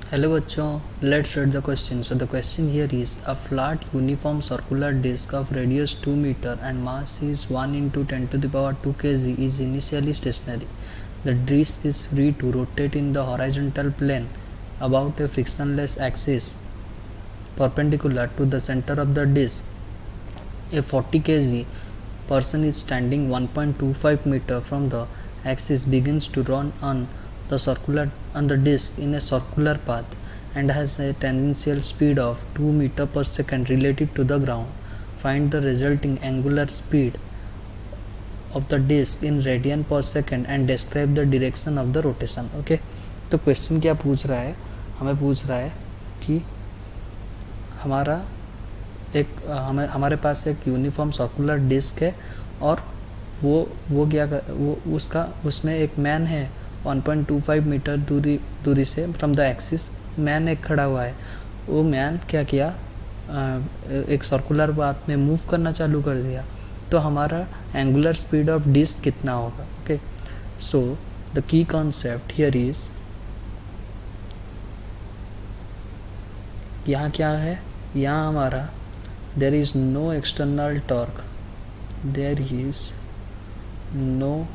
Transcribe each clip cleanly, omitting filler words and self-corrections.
Hello बच्चों, let's read the question. So the question here is a flat uniform circular disc of radius 2 meter and mass is 1 into 10 to the power 2 kg is initially stationary. The disc is free to rotate in the horizontal plane about a frictionless axis perpendicular to the center of the disc. A 40 kg person is standing 1.25 meter from the axis begins to run on the disc in a circular path and has a tangential speed of 2 meter per second relative to the ground. Find the resulting angular speed of the disc in radian per second and describe the direction of the rotation. Okay, तो question क्या पूछ रहा है, हमें पूछ रहा है कि हमारे पास एक यूनिफॉर्म सर्कुलर डिस्क है और वो उसका उसमें एक मैन है 1.25 मीटर दूरी से फ्रॉम द एक्सिस मैन एक खड़ा हुआ है. वो मैन क्या किया, एक सर्कुलर पाथ में मूव करना चालू कर दिया. तो हमारा एंगुलर स्पीड ऑफ डिस्क कितना होगा. Okay, so the key concept here is, यहाँ क्या है, यहाँ हमारा there is no external torque, there is no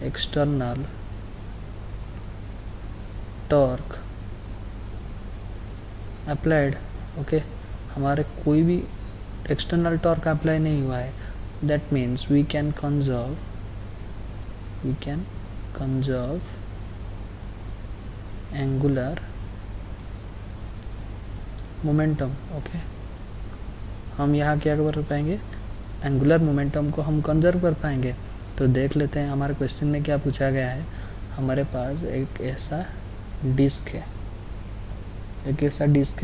external torque applied. Okay, हमारे कोई भी एक्सटर्नल टॉर्क अप्लाई नहीं हुआ है. That means we can conserve angular momentum. Okay, हम यहाँ क्या कर पाएंगे, एंगुलर मोमेंटम को हम कंजर्व कर पाएंगे. तो देख लेते हैं हमारे क्वेश्चन में क्या पूछा गया है. हमारे पास एक ऐसा डिस्क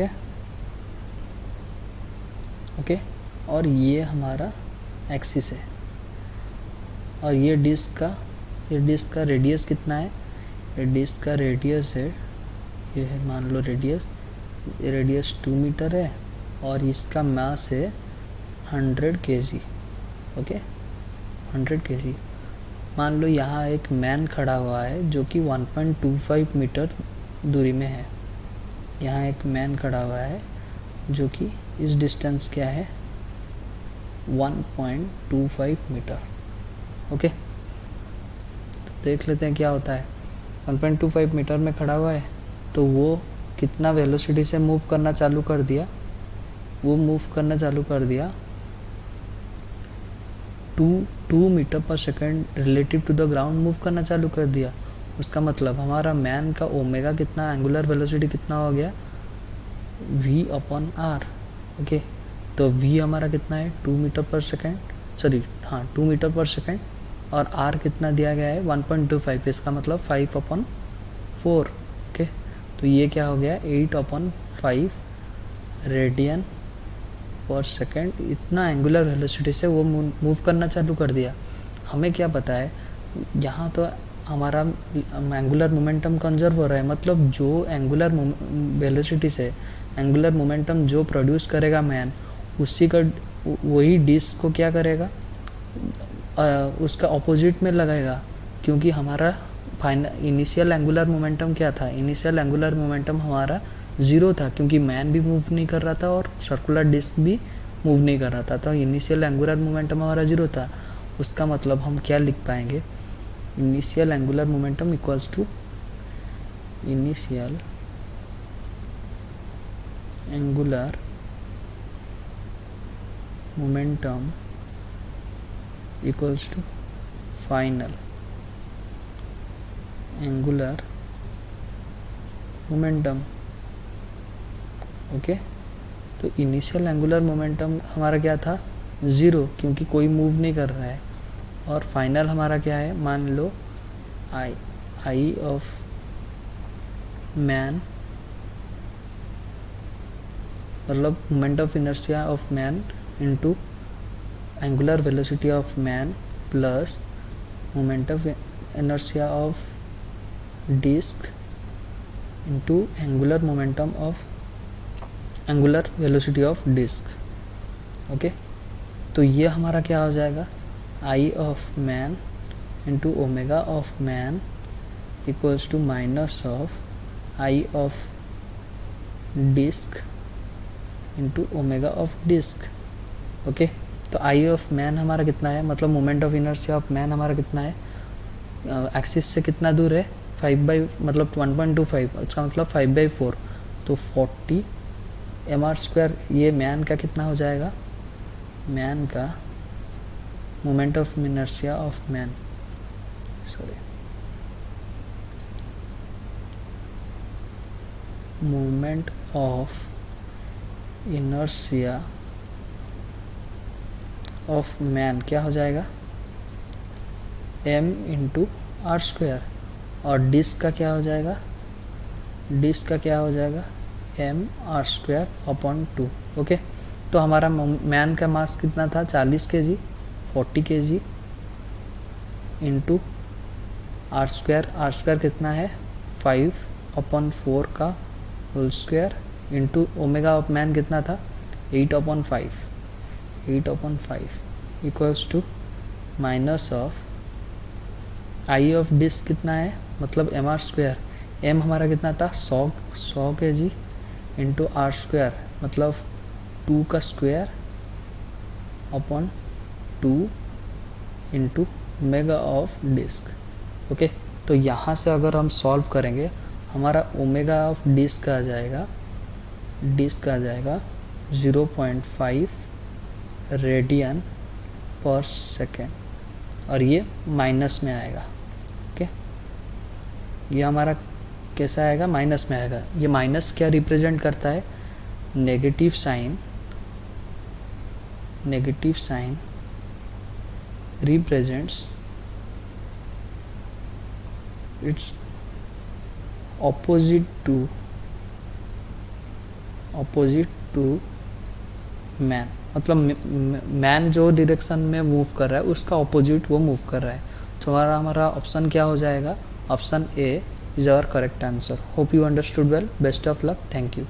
है, ओके, और ये हमारा एक्सिस है और ये डिस्क का रेडियस कितना है. ये डिस्क का रेडियस है, ये है मान लो रेडियस 2 मीटर है और इसका मास है 100 kg. Okay, 100 kg. मान लो यहाँ एक मैन खड़ा हुआ है जो कि 1.25 मीटर दूरी में है. यहाँ एक मैन खड़ा हुआ है जो कि इस डिस्टेंस क्या है, 1.25 मीटर. ओके, तो देख लेते हैं क्या होता है. 1.25 मीटर में खड़ा हुआ है तो वो कितना वेलोसिटी से मूव करना चालू कर दिया. वो मूव करना चालू कर दिया 2 metre per second relative to the ground move करना चालू कर दिया. उसका मतलब हमारा मैन का ओमेगा कितना, एंगुलर वेलोसिटी कितना हो गया, v/r. ओके, तो v हमारा कितना है 2 metre per second, 2 metre per second और r कितना दिया गया है 1.25. इसका मतलब 5/4. ओके, तो ये क्या हो गया 8/5 रेडियन पर सेकेंड. इतना एंगुलर वेलोसिटी से वो मूव करना चालू कर दिया. हमें क्या पता है, यहाँ तो हमारा एंगुलर मोमेंटम कंजर्व हो रहा है. मतलब जो एंगुलर वेलोसिटी से एंगुलर मोमेंटम जो प्रोड्यूस करेगा मैन, उसी का वही डिस्क को क्या करेगा, उसका ऑपोजिट में लगाएगा. क्योंकि हमारा इनिशियल एंगुलर मोमेंटम क्या था, इनिशियल एंगुलर मोमेंटम हमारा 0 था क्योंकि मैन भी मूव नहीं कर रहा था और सर्कुलर डिस्क भी मूव नहीं कर रहा था. तो इनिशियल एंगुलर मोमेंटम हमारा 0 था. उसका मतलब हम क्या लिख पाएंगे, initial angular momentum equals to initial angular momentum equals to final angular momentum. Okay, तो इनिशियल एंगुलर मोमेंटम हमारा क्या था 0 क्योंकि कोई मूव नहीं कर रहा है. और फाइनल हमारा क्या है, मान लो आई ऑफ मैन, मतलब moment of inertia of man into angular velocity of man plus moment of inertia of disc into angular momentum of angular velocity of disc. Okay, तो ये हमारा क्या हो जाएगा, I of man into omega of man equals to minus of I of disc into omega of disc. Okay, तो I of man हमारा कितना है, मतलब moment of inertia of man हमारा कितना है, एक्सिस से कितना दूर है, 5 मतलब 1.25, इसका मतलब 5/4, तो 40 mr²। ये मैन का कितना हो जाएगा, मैन का moment of inertia of man, sorry moment of inertia of man क्या हो जाएगा, m इंटू r²। और डिस्क का क्या हो जाएगा, डिस्क का क्या हो जाएगा, mr²/2। ओके, तो हमारा मैन का मास कितना था, 40 kg, 40 kg इंटू r² कितना है, 5/4 का whole square into omega of man कितना था, 8/5 equals to minus of I of disc कितना है, मतलब mr², m हमारा कितना था 100 kg इंटू r², मतलब 2 का square upon 2 into omega of disc. Okay, तो यहाँ से अगर हम सॉल्व करेंगे हमारा ओमेगा ऑफ डिस्क आ जाएगा, 0.5 रेडियन पर सेकेंड, और ये माइनस में आएगा। ओके, ये हमारा कैसा आएगा, माइनस में आएगा। ये माइनस क्या रिप्रेजेंट करता है, negative sign represents it's opposite to man, मतलब मैन जो डायरेक्शन में मूव कर रहा है उसका ऑपोजिट वो मूव कर रहा है। तो हमारा ऑप्शन क्या हो जाएगा, option A is our correct answer. Hope you understood well, best of luck, thank you.